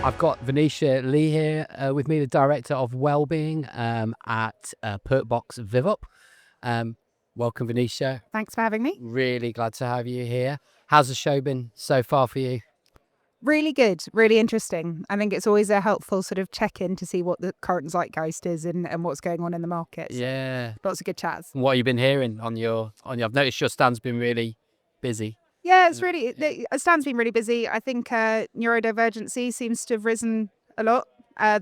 I've got Venetia Lee here with me, the Director of Wellbeing at Perkbox Vivup. Welcome, Venetia. Thanks for having me. Really glad to have you here. How's the show been so far for you? Really good, really interesting. I think it's always a helpful sort of check-in to see what the current zeitgeist is and what's going on in the markets. Yeah. Lots of good chats. What have you been hearing on your? I've noticed your stand's been really busy. Yeah, it's really, Stan's been really busy. I think neurodivergency seems to have risen a lot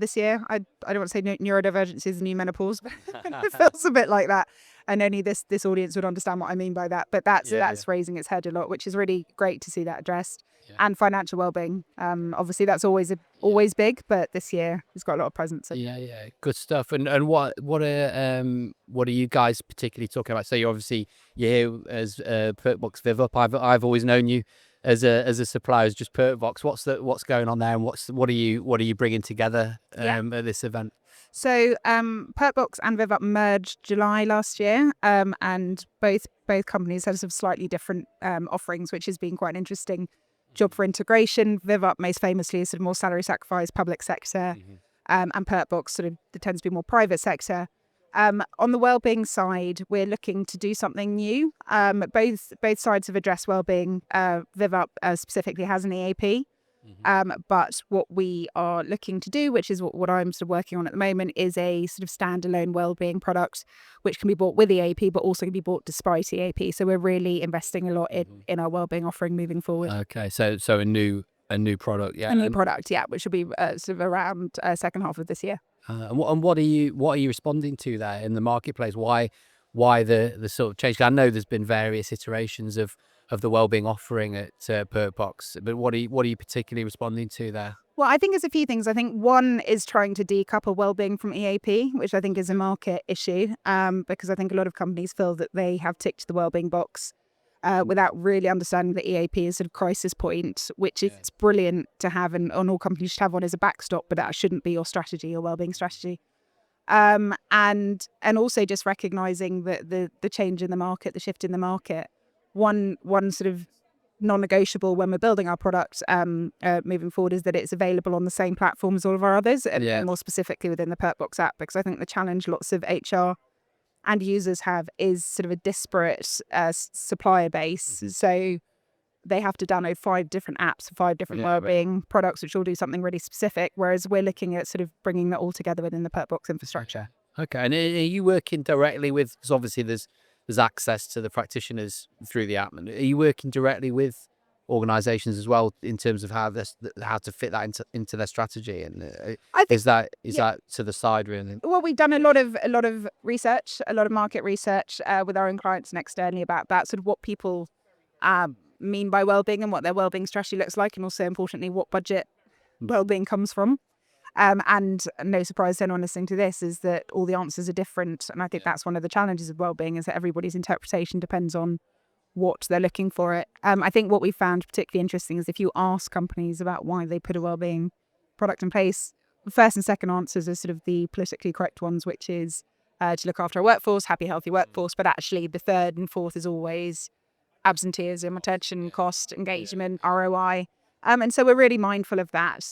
this year. I don't want to say neurodivergency is the new menopause, but it feels a bit like that. And only this audience would understand what I mean by that. But that's raising its head a lot, which is really great to see that addressed. Yeah. And financial wellbeing. Obviously, that's always big, but this year it's got a lot of presence. Yeah, good stuff. And what are you guys particularly talking about? So you're here as Perkbox Vivup. I've always known you as a supplier, as just Perkbox. What's going on there, and what are you bringing together at this event? So Perkbox and Vivup merged July last year, and both companies have some slightly different offerings, which has been quite an interesting job for integration. Vivup most famously is sort of more salary sacrifice, public sector, and Perkbox sort of tends to be more private sector. On the wellbeing side, we're looking to do something new. Both sides have addressed wellbeing. Vivup specifically has an EAP. But what we are looking to do, which is what I'm sort of working on at the moment, is a sort of standalone wellbeing product, which can be bought with EAP, but also can be bought despite EAP. So we're really investing a lot in our wellbeing offering moving forward. Okay, so a new product, yeah. A new product, yeah, which will be sort of around second half of this year. And what are you responding to there in the marketplace? Why the sort of change? I know there's been various iterations of the wellbeing offering at Perkbox, but what are you particularly responding to there? Well, I think there's a few things. I think one is trying to decouple wellbeing from EAP, which I think is a market issue, because I think a lot of companies feel that they have ticked the wellbeing box without really understanding that EAP is sort of crisis point, which is brilliant to have, and all companies should have one as a backstop, but that shouldn't be your strategy, your wellbeing strategy. And also just recognizing that the change in the market, the shift in the market. One sort of non-negotiable when we're building our product moving forward is that it's available on the same platform as all of our others, and more specifically within the Perkbox app, because I think the challenge lots of HR and users have is sort of a disparate supplier base. So they have to download 5 different apps, 5 different wellbeing products, which all do something really specific, whereas we're looking at sort of bringing that all together within the Perkbox infrastructure. Okay, and are you working directly with, because obviously there's access to the practitioners through the app, and are you working directly with organisations as well in terms of how to fit that into their strategy? And I think, is that to the side really? Well, we've done a lot of research, a lot of market research with our own clients and externally about sort of what people mean by wellbeing and what their wellbeing strategy looks like, and also importantly what budget wellbeing comes from. And no surprise to anyone listening to this is that all the answers are different. And I think that's one of the challenges of wellbeing, is that everybody's interpretation depends on what they're looking for it. I think what we found particularly interesting is if you ask companies about why they put a wellbeing product in place, the first and second answers are sort of the politically correct ones, which is to look after our workforce, happy, healthy workforce. But actually the third and fourth is always absenteeism, attention, cost, engagement, ROI. And so we're really mindful of that.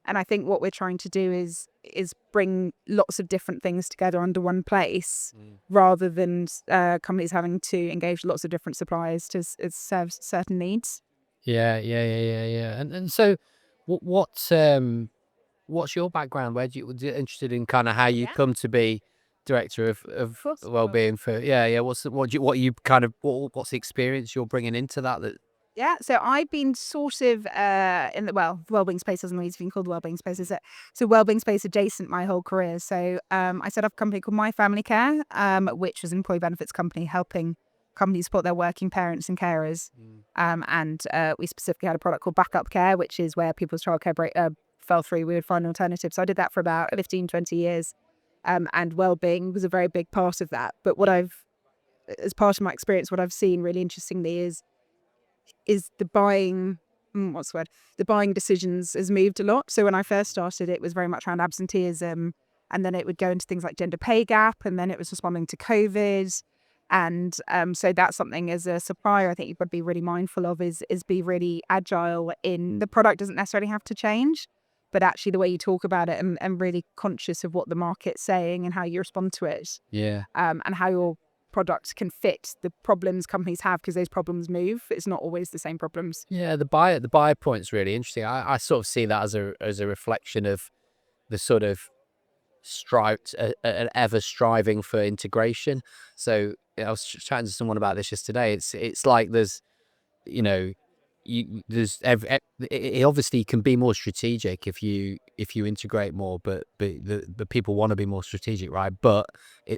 And I think what we're trying to do is bring lots of different things together under one place, rather than companies having to engage lots of different suppliers to serve certain needs. Yeah. And so, what's your background? Where do you interested in kind of how you come to be director of wellbeing for? What's the experience you're bringing into that? Yeah, so I've been sort of in the wellbeing space doesn't always been called wellbeing space, is it? So wellbeing space adjacent my whole career. So I set up a company called My Family Care, which was an employee benefits company helping companies support their working parents and carers. And we specifically had a product called Backup Care, which is where people's childcare fell through. We would find an alternative. So I did that for about 15, 20 years. And wellbeing was a very big part of that. But as part of my experience, what I've seen really interestingly is the buying decisions has moved a lot. So when I first started, it was very much around absenteeism, and then it would go into things like gender pay gap, and then it was responding to COVID. And so that's something as a supplier I think you've got to be really mindful of, is be really agile in the product doesn't necessarily have to change. but actually the way you talk about it and really conscious of what the market's saying and how you respond to it, and how your product can fit the problems companies have, because those problems move. It's not always the same problems. Yeah, the buyer point's really interesting. I sort of see that as a reflection of the sort of an ever striving for integration. So I was chatting to someone about this yesterday. It's like there's, you know, it obviously can be more strategic if you integrate more, but the people want to be more strategic, right? But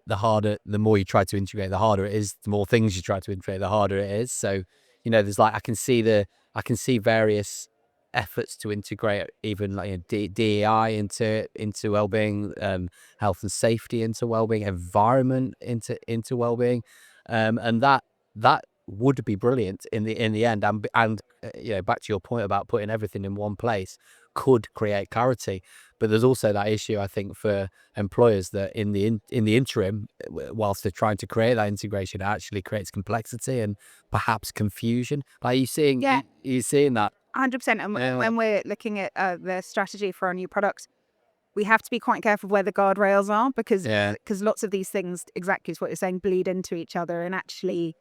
the more you try to integrate, the harder it is. The more things you try to integrate, the harder it is. So, there's like I can see various efforts to integrate even like DEI into wellbeing, health and safety into wellbeing, environment into wellbeing, and that would be brilliant in the end, and back to your point about putting everything in one place could create clarity. But there's also that issue, I think, for employers that in the interim, whilst they're trying to create that integration, it actually creates complexity and perhaps confusion. Are you seeing Yeah. you seeing that? 100%. And when we're looking at the strategy for our new products, we have to be quite careful where the guardrails are, because lots of these things, exactly as what you're saying, bleed into each other. And actually,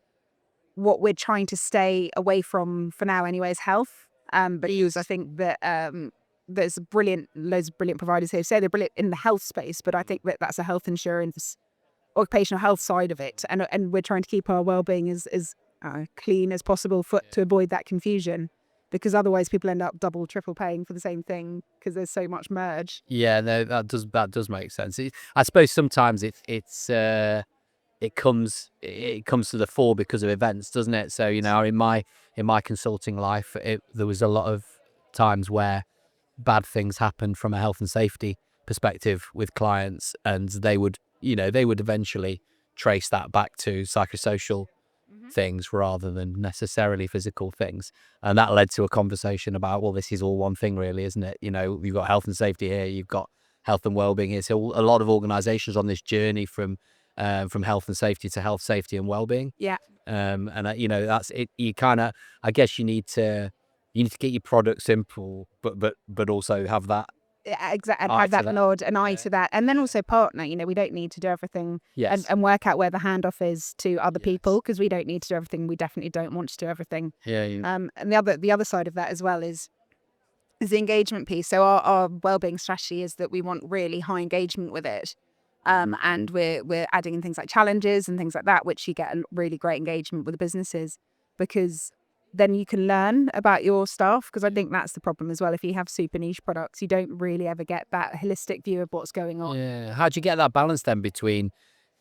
what we're trying to stay away from for now anyway is health. Because I think that there's loads of brilliant providers here who say they're brilliant in the health space, but I think that that's a health insurance, occupational health side of it. And we're trying to keep our wellbeing as clean as possible to avoid that confusion, because otherwise people end up double, triple paying for the same thing because there's so much merge. Yeah, no, that does make sense. I suppose sometimes it comes to the fore because of events, doesn't it? So in my consulting life, there was a lot of times where bad things happened from a health and safety perspective with clients, and they would eventually trace that back to psychosocial things rather than necessarily physical things, and that led to a conversation about, well, this is all one thing really, isn't it? You've got health and safety here, you've got health and wellbeing here. So a lot of organizations on this journey from health and safety to health, safety and wellbeing. Yeah. And that's it. You kind of, I guess you need to get your product simple, but also have that Exactly, and eye have to that that. nod, an eye to that, and then also partner. We don't need to do everything, Yes. and work out where the handoff is to other people, because we don't need to do everything. We definitely don't want to do everything. Yeah. And the other side of that as well is the engagement piece. So our wellbeing strategy is that we want really high engagement with it, and we're adding in things like challenges and things like that, which you get a really great engagement with the businesses, because then you can learn about your staff. Because I think that's the problem as well. If you have super niche products, you don't really ever get that holistic view of what's going on. Yeah. How do you get that balance then between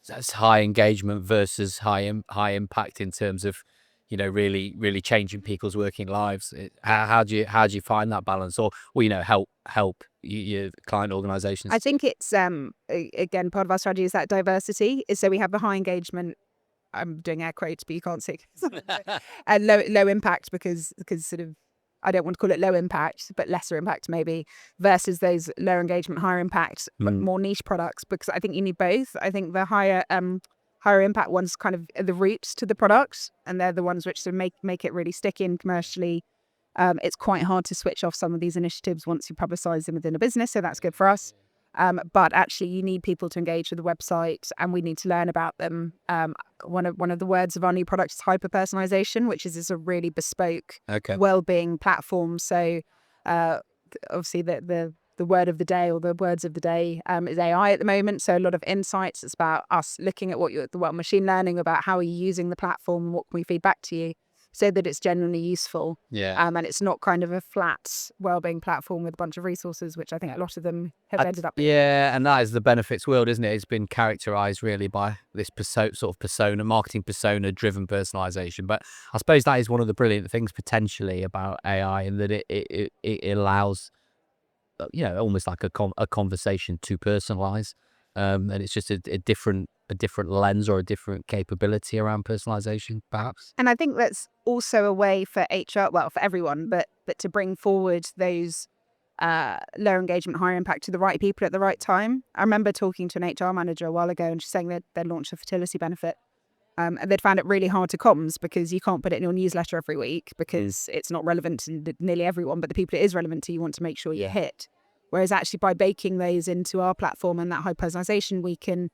that's high engagement versus high impact in terms of really changing people's working lives? How do you find that balance, or help your client organizations? I think it's again, part of our strategy is that diversity. Is so we have the high engagement. I'm doing air quotes, but you can't see. And low impact, because sort of, I don't want to call it low impact, but lesser impact maybe, versus those low engagement, higher impact, but more niche products. Because I think you need both. I think the higher impact ones kind of are the roots to the product, and they're the ones which sort of make it really sticky and commercially. It's quite hard to switch off some of these initiatives once you publicize them within a business, so that's good for us. But actually, you need people to engage with the website, and we need to learn about them. One of the words of our new product is hyper-personalization, which is a really bespoke well-being platform. So obviously, the word of the day, or the words of the day, is AI at the moment. So a lot of insights. It's about us looking at what machine learning, about how are you using the platform, what can we feed back to you, so that it's genuinely useful. And it's not kind of a flat wellbeing platform with a bunch of resources, which I think a lot of them have ended up being. Yeah, and that is the benefits world, isn't it? It's been characterized really by this marketing persona driven personalization. But I suppose that is one of the brilliant things potentially about AI, in that it allows almost like a conversation to personalize, and it's just a different lens or a different capability around personalization, perhaps. And I think that's also a way for HR, well, for everyone, but to bring forward those lower engagement, higher impact to the right people at the right time. I remember talking to an HR manager a while ago, and she's saying that they'd launched a fertility benefit. And they'd found it really hard to comms, because you can't put it in your newsletter every week because it's not relevant to nearly everyone, but the people it is relevant to, you want to make sure you hit. Whereas actually by baking those into our platform and that high personalization, we can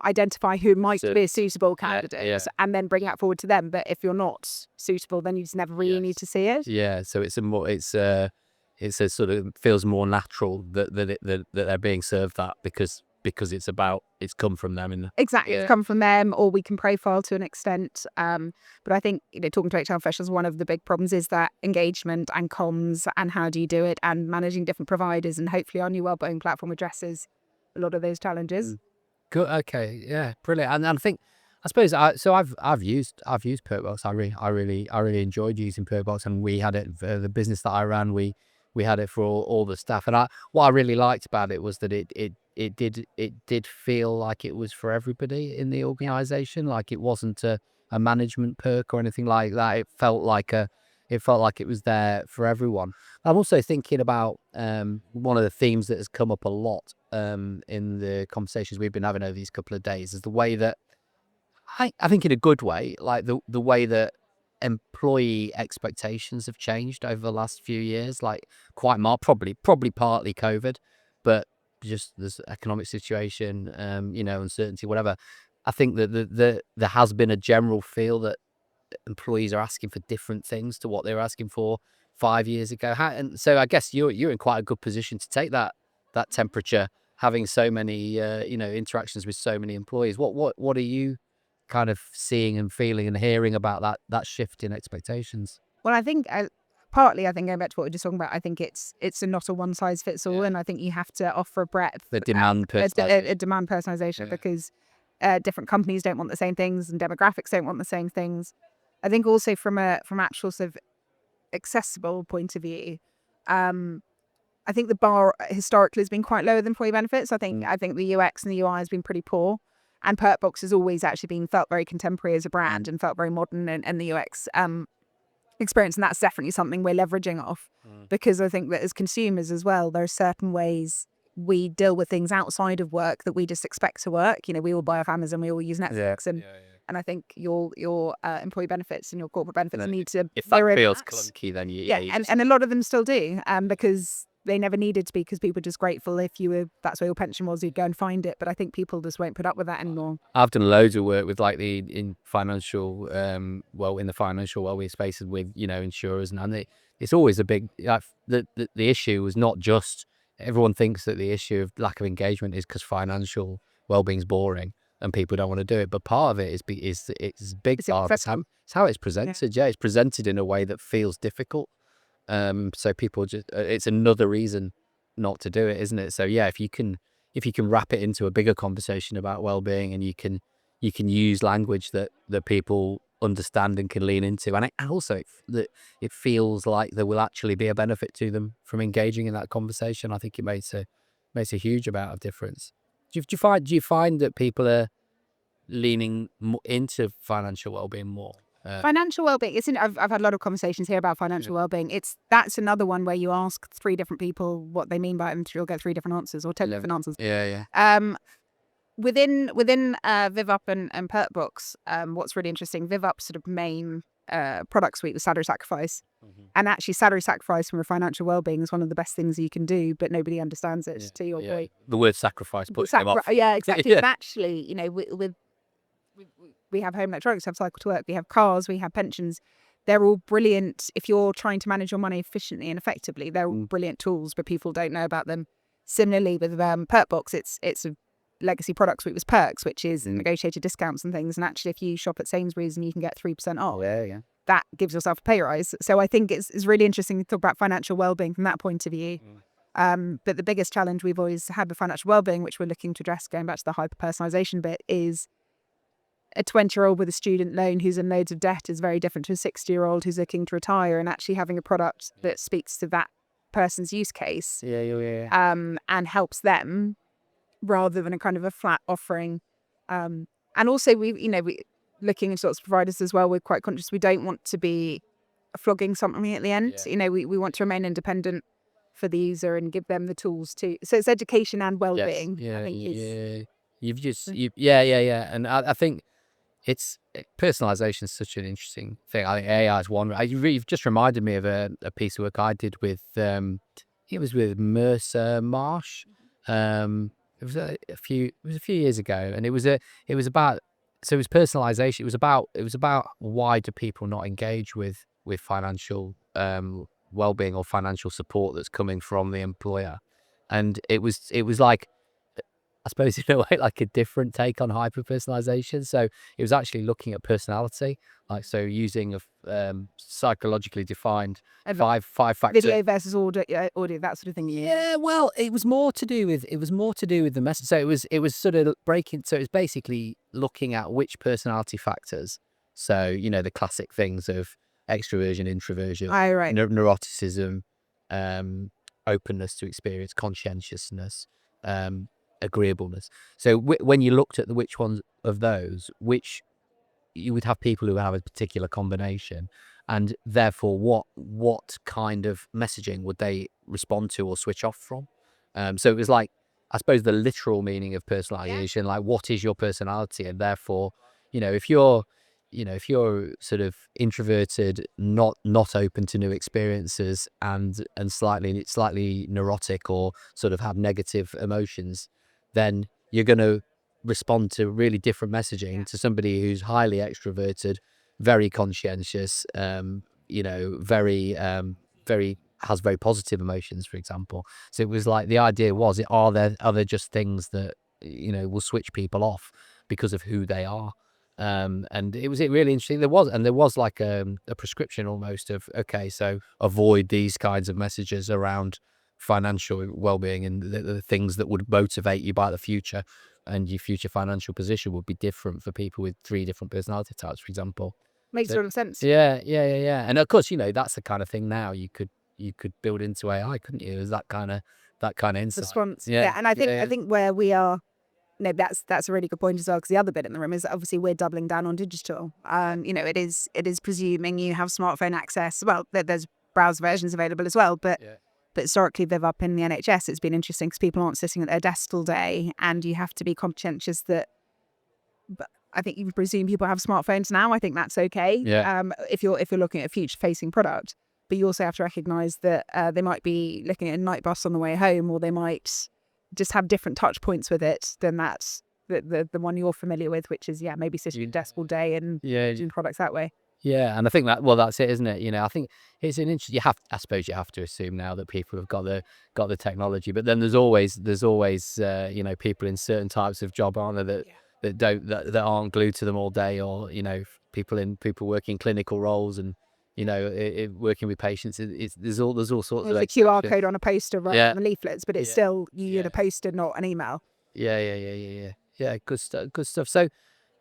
identify who might be a suitable candidate and then bring that forward to them. But if you're not suitable, then you just never really need to see it. Yeah, so it's a sort of feels more natural that they're being served that because it's come from them. Exactly, it's come from them, or we can profile to an extent. But I think, talking to HR professionals, one of the big problems is that engagement and comms and how do you do it and managing different providers, and hopefully our new wellbeing platform addresses a lot of those challenges. Good. Okay. Yeah. Brilliant. And I think, I suppose, I've used Perkbox. I really enjoyed using Perkbox, and we had it for the business that I ran. We had it for all the staff, and what I really liked about it was that it did feel like it was for everybody in the organisation. Like it wasn't a management perk or anything like that. It felt like it was there for everyone. I'm also thinking about one of the themes that has come up a lot in the conversations we've been having over these couple of days is the way that I think in a good way, like the way that employee expectations have changed over the last few years, like quite probably partly COVID, but just this economic situation, uncertainty, whatever. I think that there has been a general feel that employees are asking for different things to what they were asking for 5 years ago. And so I guess you're in quite a good position to take that temperature, having so many interactions with so many employees. What are you kind of seeing and feeling and hearing about that shift in expectations? Well, I think partly, I think going back to what we were just talking about, I think it's not a one size fits all, and I think you have to offer a breadth, The demand a demand personalization, because different companies don't want the same things, and demographics don't want the same things. I think also from actual sort of accessible point of view, I think the bar historically has been quite low with employee benefits. I think the UX and the UI has been pretty poor, and Perkbox has always actually felt very contemporary as a brand and felt very modern, and the UX experience, and that's definitely something we're leveraging off, because I think that as consumers as well, there are certain ways we deal with things outside of work that we just expect to work. We all buy off Amazon, we all use Netflix, and I think your employee benefits and your corporate benefits need to. If that feels clunky, then and a lot of them still do, because they never needed to be, because people are just grateful if that's where your pension was, you'd go and find it. But I think people just won't put up with that anymore. I've done loads of work with like in the financial wellbeing spaces with insurers, and it's always a big the issue was not just, everyone thinks that the issue of lack of engagement is because financial wellbeing's boring and people don't want to do it, but part of it is it's big. It's how it's presented. Yeah, it's presented in a way that feels difficult. So people just it's another reason not to do it, isn't it? So yeah, if you can wrap it into a bigger conversation about well-being, and you can use language that people understand and can lean into, and also that it feels like there will actually be a benefit to them from engaging in that conversation, I think it makes a huge amount of difference. Do you find that people are leaning into financial well-being more? Financial well-being, I've had a lot of conversations here about financial well-being. That's another one where you ask 3 different people what they mean by it, and you'll get 3 different answers, or 10 different answers. Within Vivup and Perkbox, what's really interesting, Vivup's sort of main product suite was salary sacrifice, and actually salary sacrifice from a financial well-being is one of the best things you can do, but nobody understands it. To your point, the word sacrifice puts them off. Yeah, exactly. But actually, we have home electronics, we have cycle to work, we have cars, we have pensions. They're all brilliant. If you're trying to manage your money efficiently and effectively, they're all brilliant tools, but people don't know about them. Similarly with Perkbox, it's a legacy product suite was Perks, which is negotiated discounts and things. And actually, if you shop at Sainsbury's and you can get 3% off, that gives yourself a pay rise. So I think it's really interesting to talk about financial well-being from that point of view. But the biggest challenge we've always had with financial well-being, which we're looking to address, going back to the hyper-personalisation bit, is a 20-year-old with a student loan who's in loads of debt is very different to a 60-year-old who's looking to retire, and actually having a product that speaks to that person's use case and helps them, rather than a kind of a flat offering. And also we looking into lots of providers as well, we're quite conscious we don't want to be flogging something at the end. We want to remain independent for the user and give them the tools to. So it's education and well-being. I think and I think personalization is such an interesting thing. I think AI is one. You've just reminded me of a piece of work I did with it was with Mercer Marsh. It was a few years ago, and it was about, so it was personalization. It was about why do people not engage with financial well-being or financial support that's coming from the employer. And it was like, I suppose in a way, like a different take on hyper personalization. So it was actually looking at personality, like, so using a psychologically defined And five factor video versus audio, that sort of thing. yeah, well, it was more to do with the message. So it was sort of breaking. So it was basically looking at which personality factors. So, you know, the classic things of extroversion, introversion, Right. neuroticism, openness to experience, conscientiousness, agreeableness. So when you looked at which ones of those, which you would have people who have a particular combination, and therefore what kind of messaging would they respond to or switch off from. So it was like, I suppose, the literal meaning of personalization, like what is your personality, and therefore, you know, if you're sort of introverted, not open to new experiences, and slightly neurotic, or sort of have negative emotions, then you're going to respond to really different messaging to somebody who's highly extroverted, very conscientious, you know, very has very positive emotions, for example. So it was like, the idea was, are there just things that, you know, will switch people off because of who they are. And it was really interesting. There was like a prescription almost of, okay, so avoid these kinds of messages around financial well-being, and the things that would motivate you by the future, and your future financial position would be different for people with 3 different personality types, for example. Makes So, a lot of sense. yeah. And of course, you know, that's the kind of thing now you could build into AI, couldn't you? Is that kind of insight. Response. Yeah. And I think where we are, no, that's a really good point as well, because the other bit in the room is that obviously we're doubling down on digital. You know, it is presuming you have smartphone access. Well, there's browser versions available as well, but historically Vivup in the NHS, it's been interesting because people aren't sitting at their desks all day, and you have to be conscientious that. But I think you presume people have smartphones now. I think that's okay. Yeah. If you're looking at a future-facing product, but you also have to recognise that they might be looking at a night bus on the way home, or they might just have different touch points with it than that's the one you're familiar with, which is maybe sitting at your desk all day and doing products that way. Yeah, and I think that, well, that's it, isn't it? You know, I think it's an interesting. I suppose you have to assume now that people have got the technology, but then there's always you know, people in certain types of job, aren't there, that aren't glued to them all day, or, you know, people working clinical roles, and, you know, working with patients. There's all sorts of. There's a QR code on a poster rather Yeah. than the leaflets, but it's still you in a poster, not an email. Yeah. Good stuff. So,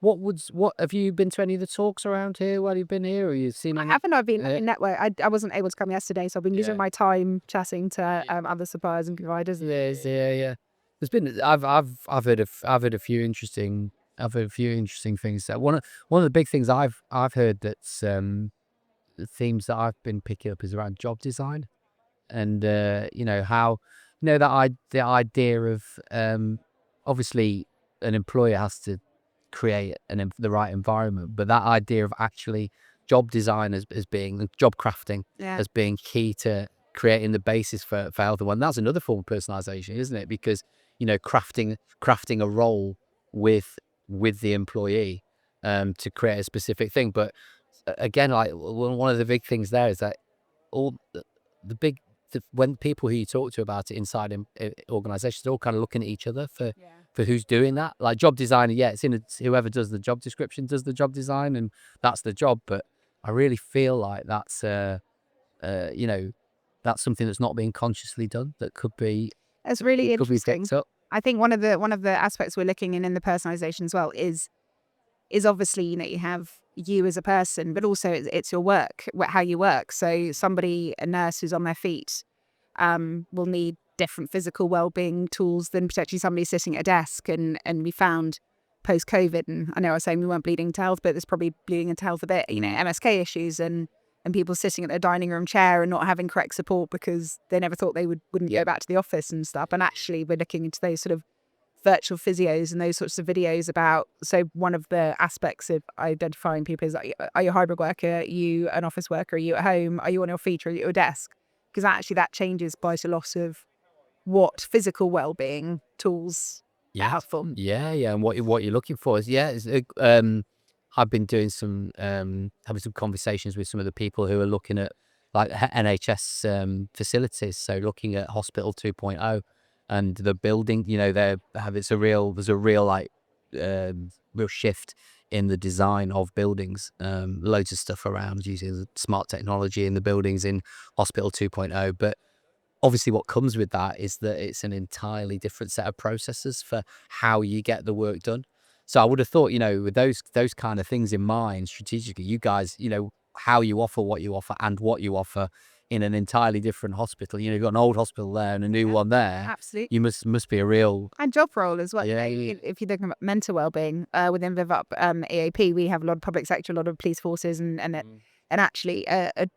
what have you been to any of the talks around here while you've been here, or you've seen I any? haven't. I've been in network. I wasn't able to come yesterday, so I've been using my time chatting to other suppliers and providers. Yeah. There's been, I've heard a few interesting things. One of the big things I've heard that's the themes that I've been picking up is around job design, and you know, how, you know, the idea of, obviously an employer has to create the right environment, but that idea of actually job design as being job crafting, as being key to creating the basis for health and well, that's another form of personalization, isn't it? Because, you know, crafting a role with the employee, to create a specific thing. But again, like, one of the big things there is that all when people who you talk to about it inside organizations, they're all kind of looking at each other for who's doing that. Like job design, it's whoever does the job description does the job design, and that's the job. But I really feel like that's you know, that's something that's not being consciously done, that could be It's really interesting. picked up. I think one of the aspects we're looking in the personalization as well is obviously, you know, you have you as a person, but also it's your work, how you work. So a nurse who's on their feet, will need different physical well-being tools than potentially somebody sitting at a desk. And we found post-COVID, and I know I was saying we weren't bleeding into health, but there's probably bleeding into health a bit, you know, MSK issues and people sitting at their dining room chair and not having correct support because they never thought they wouldn't go back to the office and stuff. And actually we're looking into those sort of virtual physios and those sorts of videos about, so one of the aspects of identifying people is, are you a hybrid worker, are you an office worker, are you at home, are you on your feet, or are you at your desk? because actually that changes quite a lot of what physical well-being tools are helpful. And what you're looking for is I've been doing some having some conversations with some of the people who are looking at like NHS facilities, so looking at Hospital 2.0 and the building. There's a real like real shift in the design of buildings. Loads of stuff around using smart technology in the buildings in Hospital 2.0, but obviously what comes with that is that it's an entirely different set of processes for how you get the work done. So I would have thought, with those kind of things in mind, strategically, you guys, how you offer what you offer and what you offer in an entirely different hospital. You've got an old hospital there and a new one there. Absolutely. You must be a real and job role as well. Yeah. If you're thinking about mental well-being within Vivup EAP, we have a lot of public sector, a lot of police forces, and actually a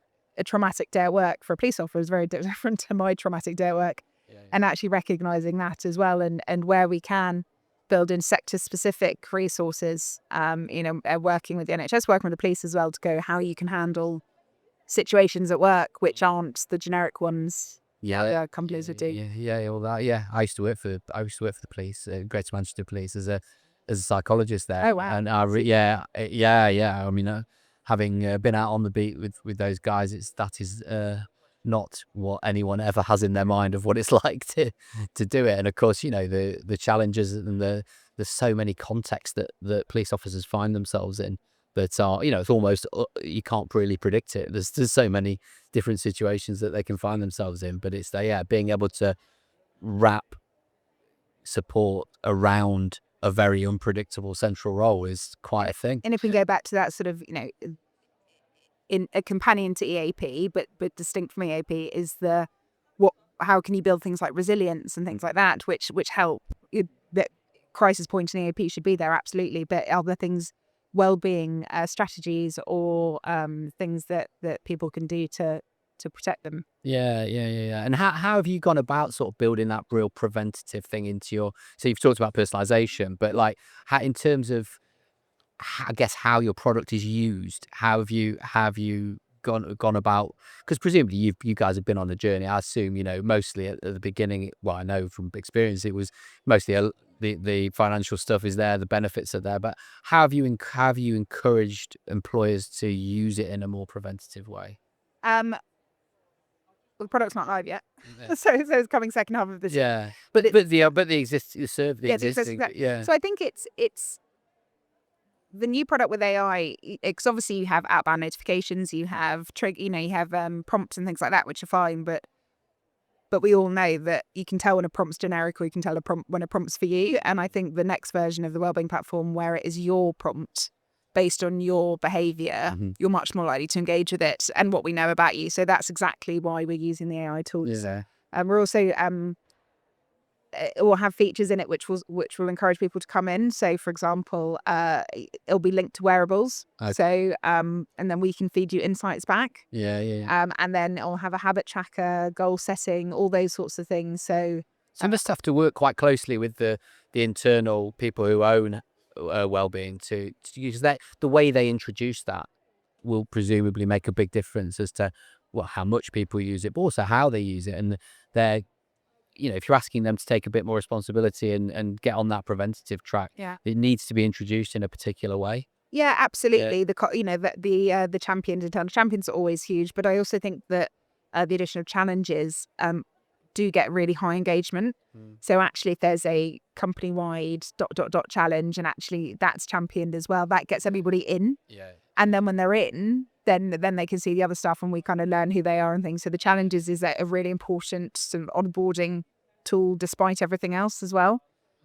traumatic day at work for a police officer is very different to my traumatic day at work. And actually recognizing that as well, and where we can build in sector-specific resources, working with the NHS, working with the police as well, to go how you can handle situations at work which aren't the generic ones companies would do. All that. I used to work for the police, Greater Manchester Police, as a psychologist there. Oh, wow. And I mean, having been out on the beat with those guys, that is not what anyone ever has in their mind of what it's like to do it. And of course, the challenges and there's so many contexts that police officers find themselves in that are, it's almost, you can't really predict it. There's so many different situations that they can find themselves in, but it's being able to wrap support around a very unpredictable central role is quite a thing. And if we go back to that sort of, in a companion to EAP, but distinct from EAP, is how can you build things like resilience and things like that, which help. That crisis point in EAP should be there, absolutely, but other things, well-being strategies or things that people can do to protect them. Yeah. And how have you gone about sort of building that real preventative thing into your? So you've talked about personalization, but like how, in terms of, I guess, how your product is used, how have you gone about? Because presumably you guys have been on a journey. I assume mostly at the beginning. Well, I know from experience it was mostly the financial stuff is there, the benefits are there. But how have you encouraged employers to use it in a more preventative way? The product's not live yet, so it's coming second half of this year. But the existing. So I think it's the new product with AI, because obviously you have outbound notifications, you have prompts and things like that, which are fine, but we all know that you can tell when a prompt's generic, or you can tell when a prompt's for you. And I think the next version of the wellbeing platform, where it is your prompt based on your behavior, you're much more likely to engage with it and what we know about you. So that's exactly why we're using the AI tools. We're also will have features in it which will encourage people to come in. So, for example, it'll be linked to wearables. Okay. So, and then we can feed you insights back. Yeah. And then it'll have a habit tracker, goal setting, all those sorts of things. So you must have to work quite closely with the internal people who own wellbeing to use that. The way they introduce that will presumably make a big difference as to how much people use it, but also how they use it. And they're, if you're asking them to take a bit more responsibility and get on that preventative track, it needs to be introduced in a particular way. Yeah, absolutely. The champions, internal champions are always huge, but I also think that the addition of challenges do get really high engagement. So actually, if there's a company-wide ... challenge, and actually that's championed as well, that gets everybody in. And then when they're in, then they can see the other stuff, and we kind of learn who they are and things. So the challenges is a really important sort of onboarding tool, despite everything else as well,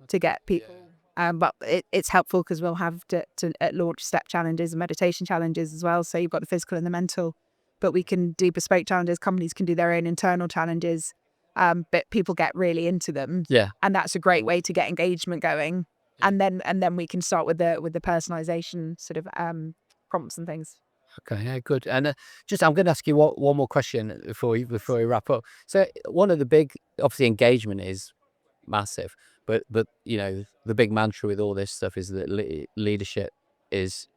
to get people. But it's helpful because we'll have to at launch step challenges and meditation challenges as well. So you've got the physical and the mental, but we can do bespoke challenges. Companies can do their own internal challenges, but people get really into them. And that's a great way to get engagement going. And then we can start with the personalization sort of prompts and things. Okay, good. And I'm going to ask you one more question before we wrap up. So one of the big, obviously, engagement is massive, but the big mantra with all this stuff is that leadership is,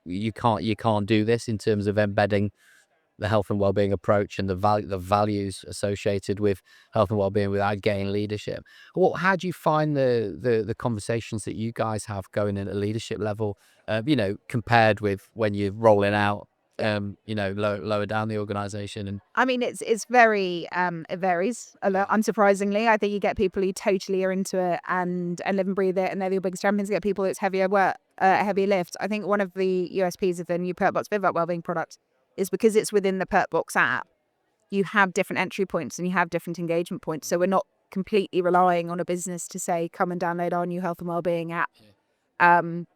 you can't do this in terms of embedding the health and wellbeing approach and the values associated with health and wellbeing without gaining leadership. How do you find the conversations that you guys have going in at a leadership level, compared with when you're rolling out, lower down the organization? And I mean, it's very it varies a lot. Unsurprisingly, I think you get people who totally are into it and live and breathe it, and they're the biggest champions. You get people that's heavier work, heavier lift. I think one of the USPs of the new Perkbox Vivup wellbeing product is because it's within the Perkbox app. You have different entry points and you have different engagement points. So we're not completely relying on a business to say, come and download our new health and wellbeing app.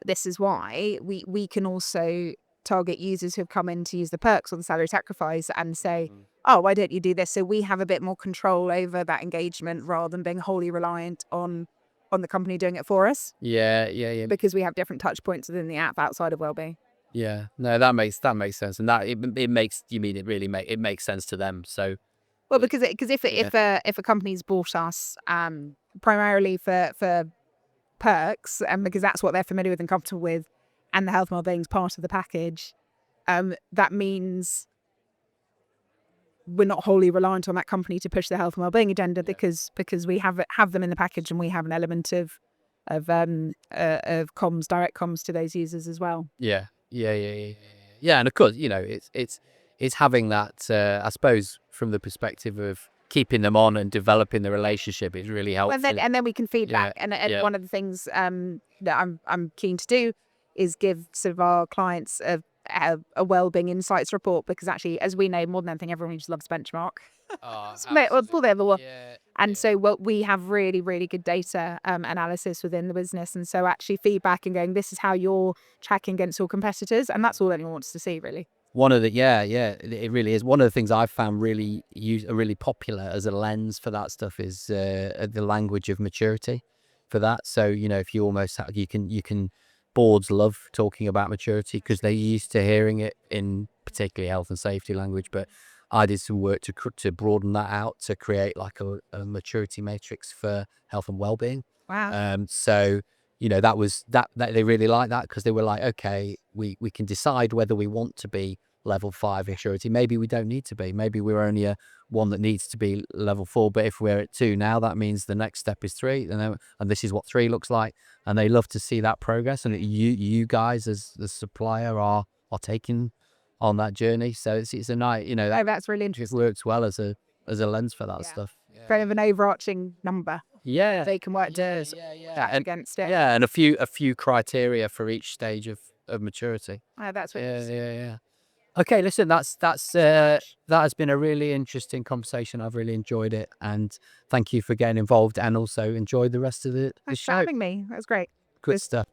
This is why we can also target users who have come in to use the perks on salary sacrifice and say, oh, why don't you do this? So we have a bit more control over that engagement rather than being wholly reliant on the company doing it for us. Yeah. Because we have different touch points within the app outside of wellbeing. Yeah, no, that makes sense, and that it makes, you mean, it makes sense to them. So, well, because if a company's bought us primarily for perks, and because that's what they're familiar with and comfortable with, and the health and wellbeing is part of the package, that means we're not wholly reliant on that company to push the health and wellbeing agenda, because we have them in the package, and we have an element of comms, direct comms to those users as well. Yeah, and of course, it's having that. I suppose from the perspective of keeping them on and developing the relationship is really helpful. And then we can feedback. And one of the things that I'm keen to do is give sort of our clients a wellbeing insights report, because actually, as we know, more than anything, everyone just loves benchmark. So we have really, really good data analysis within the business, and so actually feedback and going, this is how you're tracking against your competitors, and that's all anyone wants to see, really. One of the it really is. One of the things I've found really popular as a lens for that stuff is the language of maturity for that. So if you almost you can boards love talking about maturity because they're used to hearing it in particularly health and safety language, but I did some work to broaden that out to create like a maturity matrix for health and wellbeing. Wow. So that was that they really liked that, because they were like, okay, we can decide whether we want to be level 5 maturity. Maybe we don't need to be. Maybe we're only one that needs to be level 4. But if we're at 2 now, that means the next step is 3, and this is what 3 looks like. And they love to see that progress. And you guys as the supplier are taking on that journey. So it's a nice, that's really interesting. It works well as a lens for that stuff. Kind of an overarching number. Yeah, they can work to against it. Yeah, and a few criteria for each stage of maturity. That's what. Yeah. Okay, listen, that has been a really interesting conversation. I've really enjoyed it, and thank you for getting involved, and also enjoy the rest of the show. Thanks for having me. That was great. Good stuff.